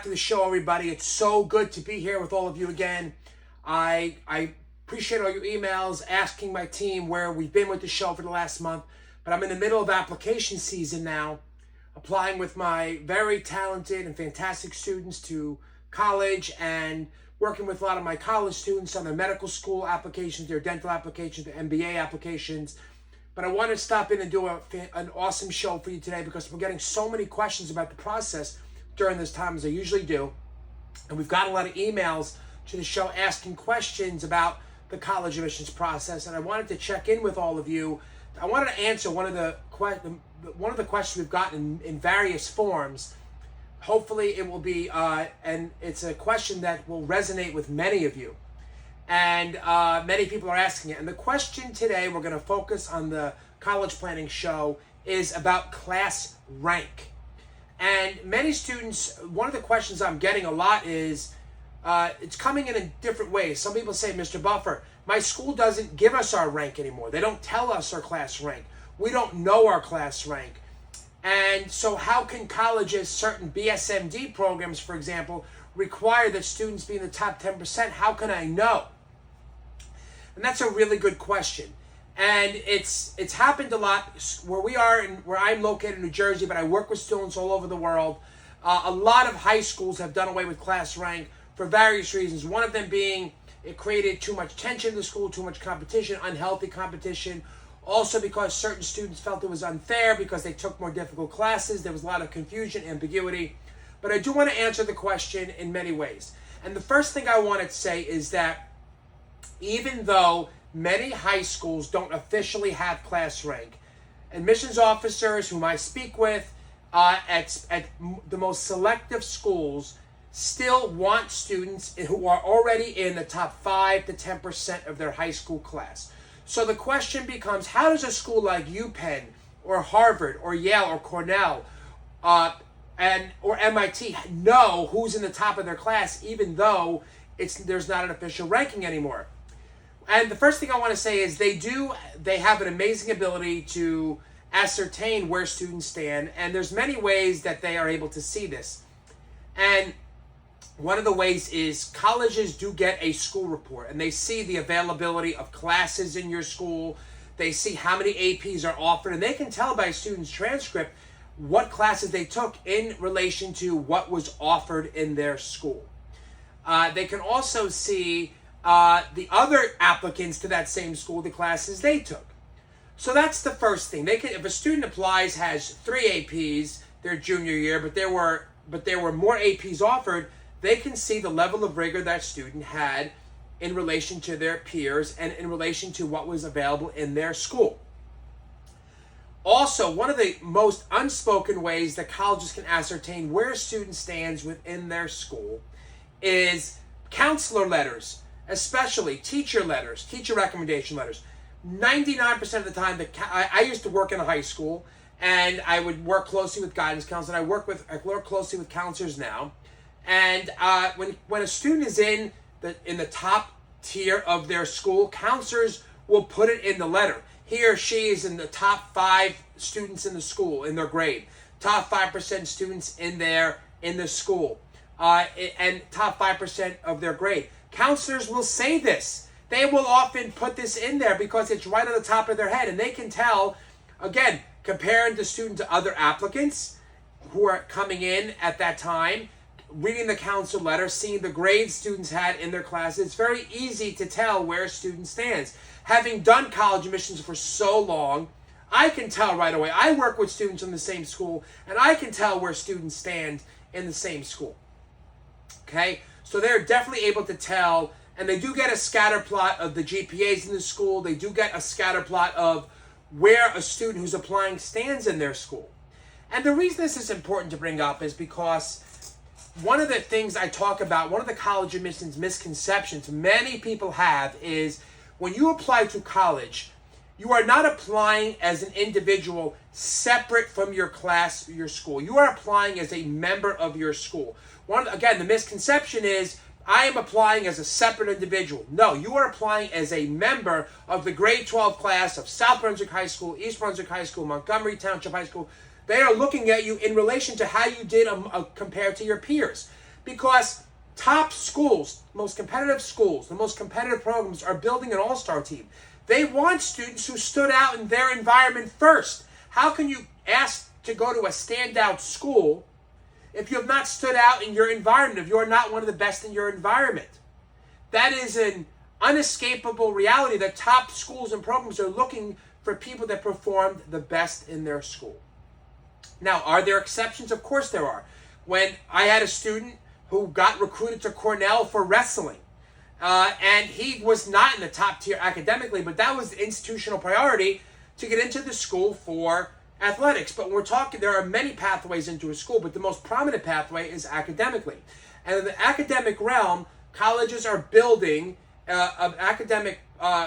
back to the show, everybody. It's so good to be here with all of you again. I appreciate all your emails asking my team where we've been with the show for the last month, but I'm in the middle of application season now, applying with my very talented and fantastic students to college and working with a lot of my college students on their medical school applications, their dental applications, their MBA applications. But I want to stop in and do an awesome show for you today because we're getting so many questions about the process during this time, as I usually do. And we've got a lot of emails to the show asking questions about the college admissions process. And I wanted to check in with all of you. I wanted to answer one of the questions we've gotten in various forms. Hopefully it will be, and it's a question that will resonate with many of you. And many people are asking it. And the question today, we're going to focus on the college planning show, is about class rank. And many students, one of the questions I'm getting a lot is, it's coming in different ways. Some people say, Mr. Buffer, my school doesn't give us our rank anymore. They don't tell us our class rank. We don't know our class rank. And so how can colleges, certain BSMD programs, for example, require that students be in the top 10%? How can I know? And that's a really good question. And it's happened a lot where I'm located in New Jersey, but I work with students all over the world. A lot of high schools have done away with class rank for various reasons. One of them being it created too much tension in the school, too much competition, unhealthy competition. Also because certain students felt it was unfair because they took more difficult classes. There was a lot of confusion, ambiguity. But I do want to answer the question in many ways. And the first thing I want to say is that even though many high schools don't officially have class rank, admissions officers whom I speak with at the most selective schools still want students who are already in the top 5 to 10% of their high school class. So the question becomes, how does a school like UPenn or Harvard or Yale or Cornell or MIT know who's in the top of their class, even though there's not an official ranking anymore? And the first thing I want to say is they have an amazing ability to ascertain where students stand, and there's many ways that they are able to see this. And one of the ways is colleges do get a school report, and they see the availability of classes in your school. They see how many APs are offered, and they can tell by a student's transcript what classes they took in relation to what was offered in their school. They can also see the other applicants to that same school, the classes they took. So that's the first thing. If a student applies, has 3 APs their junior year, but there were more APs offered, they can see the level of rigor that student had in relation to their peers and in relation to what was available in their school. Also, one of the most unspoken ways that colleges can ascertain where a student stands within their school is counselor letters, especially teacher letters, teacher recommendation letters. 99% of the time, I used to work in a high school, and I would work closely with guidance counselors. I work closely with counselors now. And when a student is in the top tier of their school, counselors will put it in the letter. He or she is in the top 5 students in the school, in their grade. Top 5% students in the school. And top 5% of their grade. Counselors will say this. They will often put this in there because it's right on the top of their head. And they can tell, again, comparing the student to other applicants who are coming in at that time, reading the counsel letter, seeing the grades students had in their classes, it's very easy to tell where a student stands. Having done college admissions for so long, I can tell right away. I work with students in the same school, and I can tell where students stand in the same school. Okay? So they're definitely able to tell, and they do get a scatter plot of the GPAs in the school. They do get a scatter plot of where a student who's applying stands in their school. And the reason this is important to bring up is because one of the things I talk about, one of the college admissions misconceptions many people have is when you apply to college, you are not applying as an individual separate from your class or your school. You are applying as a member of your school. Again, the misconception is I am applying as a separate individual. No, you are applying as a member of the grade 12 class of South Brunswick High School, East Brunswick High School, Montgomery Township High School. They are looking at you in relation to how you did compared to your peers. Because top schools, most competitive schools, the most competitive programs are building an all-star team. They want students who stood out in their environment first. How can you ask to go to a standout school if you have not stood out in your environment, if you're not one of the best in your environment? That is an unescapable reality that top schools and programs are looking for people that performed the best in their school. Now, are there exceptions? Of course there are. When I had a student who got recruited to Cornell for wrestling, and he was not in the top tier academically, but that was the institutional priority to get into the school for athletics. But we're talking, there are many pathways into a school, but the most prominent pathway is academically. And in the academic realm, colleges are building an academic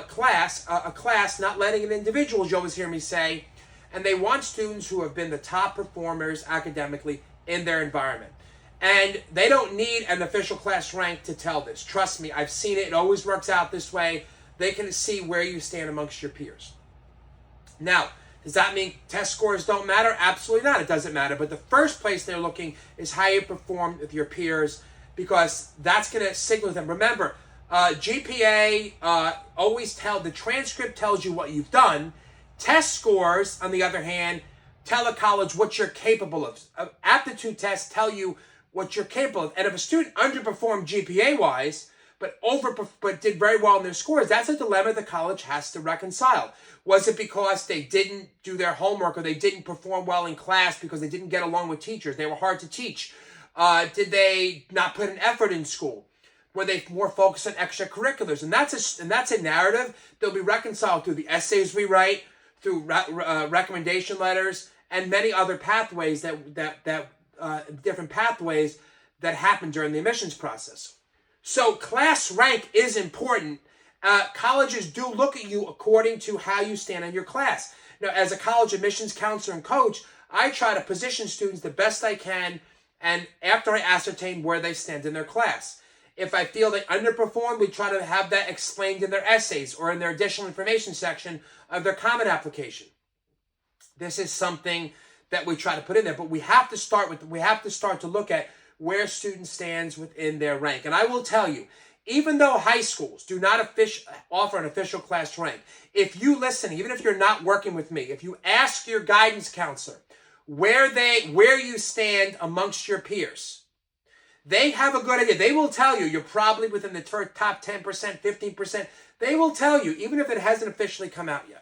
class, a class, not letting an individual, you always hear me say, and they want students who have been the top performers academically in their environment. And they don't need an official class rank to tell this. Trust me, I've seen it. It always works out this way. They can see where you stand amongst your peers. Now, does that mean test scores don't matter? Absolutely not. It doesn't matter. But the first place they're looking is how you perform with your peers, because that's going to signal to them. Remember, GPA always the transcript tells you what you've done. Test scores, on the other hand, tell a college what you're capable of. Aptitude tests tell you what you're capable of. And if a student underperformed GPA-wise, but did very well in their scores, that's a dilemma the college has to reconcile. Was it because they didn't do their homework, or they didn't perform well in class because they didn't get along with teachers? They were hard to teach. Did they not put an effort in school? Were they more focused on extracurriculars? And that's a narrative that'll be reconciled through the essays we write, through recommendation letters, and many other pathways different pathways that happen during the admissions process. So class rank is important. Colleges do look at you according to how you stand in your class. Now, as a college admissions counselor and coach, I try to position students the best I can, and after I ascertain where they stand in their class. If I feel they underperform, we try to have that explained in their essays or in their additional information section of their comment application. This is something that we try to put in there, but we have to start to look at where student stands within their rank. And I will tell you, even though high schools do not offer an official class rank, if you listen, even if you're not working with me, if you ask your guidance counselor where you stand amongst your peers, they have a good idea. They will tell you you're probably within the top 10%, 15%. They will tell you, even if it hasn't officially come out yet.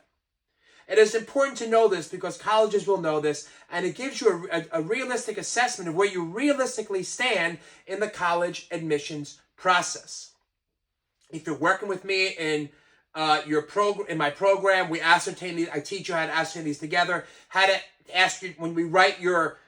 It is important to know this because colleges will know this, and it gives you a realistic assessment of where you realistically stand in the college admissions process. If you're working with me in my program, we ascertain these. I teach you how to ascertain these together. How to ask you when we write your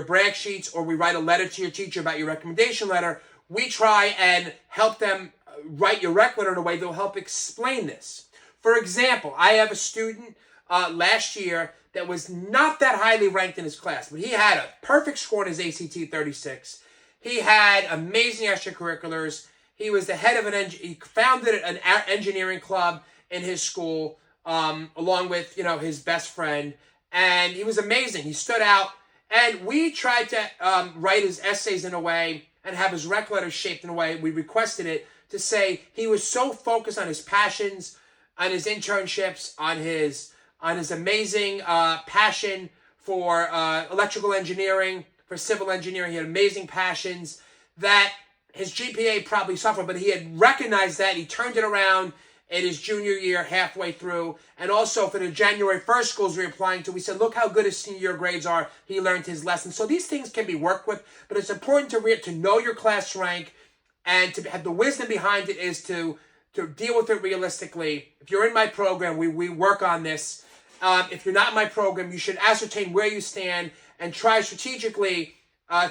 brag sheets, or we write a letter to your teacher about your recommendation letter. We try and help them write your rec letter in a way that will help explain this. For example, I have a student last year that was not that highly ranked in his class, but he had a perfect score in his ACT 36. He had amazing extracurriculars. He was the head of he founded an engineering club in his school, along with, his best friend. And he was amazing. He stood out. And we tried to write his essays in a way and have his rec letters shaped in a way. We requested it to say he was so focused on his passions, on his internships, on his amazing passion for electrical engineering, for civil engineering. He had amazing passions that his GPA probably suffered, but he had recognized that. He turned it around in his junior year, halfway through. And also for the January 1st schools we're applying to, we said, look how good his senior year grades are. He learned his lesson. So these things can be worked with, but it's important to know your class rank, and to have the wisdom behind it is to deal with it realistically. If you're in my program, we work on this. If you're not in my program, you should ascertain where you stand and try strategically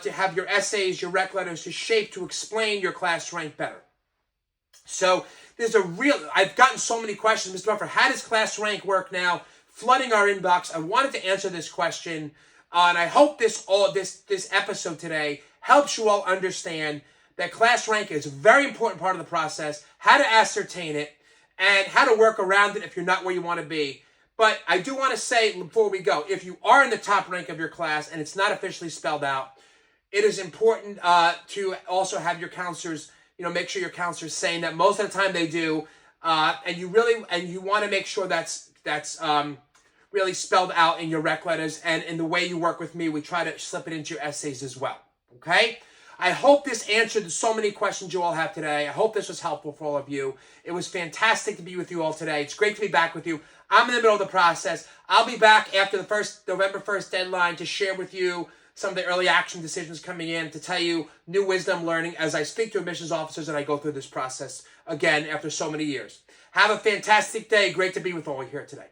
to have your essays, your rec letters to explain your class rank better. So I've gotten so many questions, Mr. Buffer, how does class rank work now? Flooding our inbox. I wanted to answer this question, and I hope this episode today helps you all understand that class rank is a very important part of the process, how to ascertain it, and how to work around it if you're not where you want to be. But I do want to say before we go, if you are in the top rank of your class and it's not officially spelled out, it is important to also have your counselors, make sure your counselors saying that most of the time they do, and you want to make sure that's really spelled out in your rec letters, and in the way you work with me, we try to slip it into your essays as well. Okay? I hope this answered so many questions you all have today. I hope this was helpful for all of you. It was fantastic to be with you all today. It's great to be back with you. I'm in the middle of the process. I'll be back after the November 1st deadline to share with you some of the early action decisions coming in, to tell you new wisdom learning as I speak to admissions officers and I go through this process again after so many years. Have a fantastic day. Great to be with all of you here today.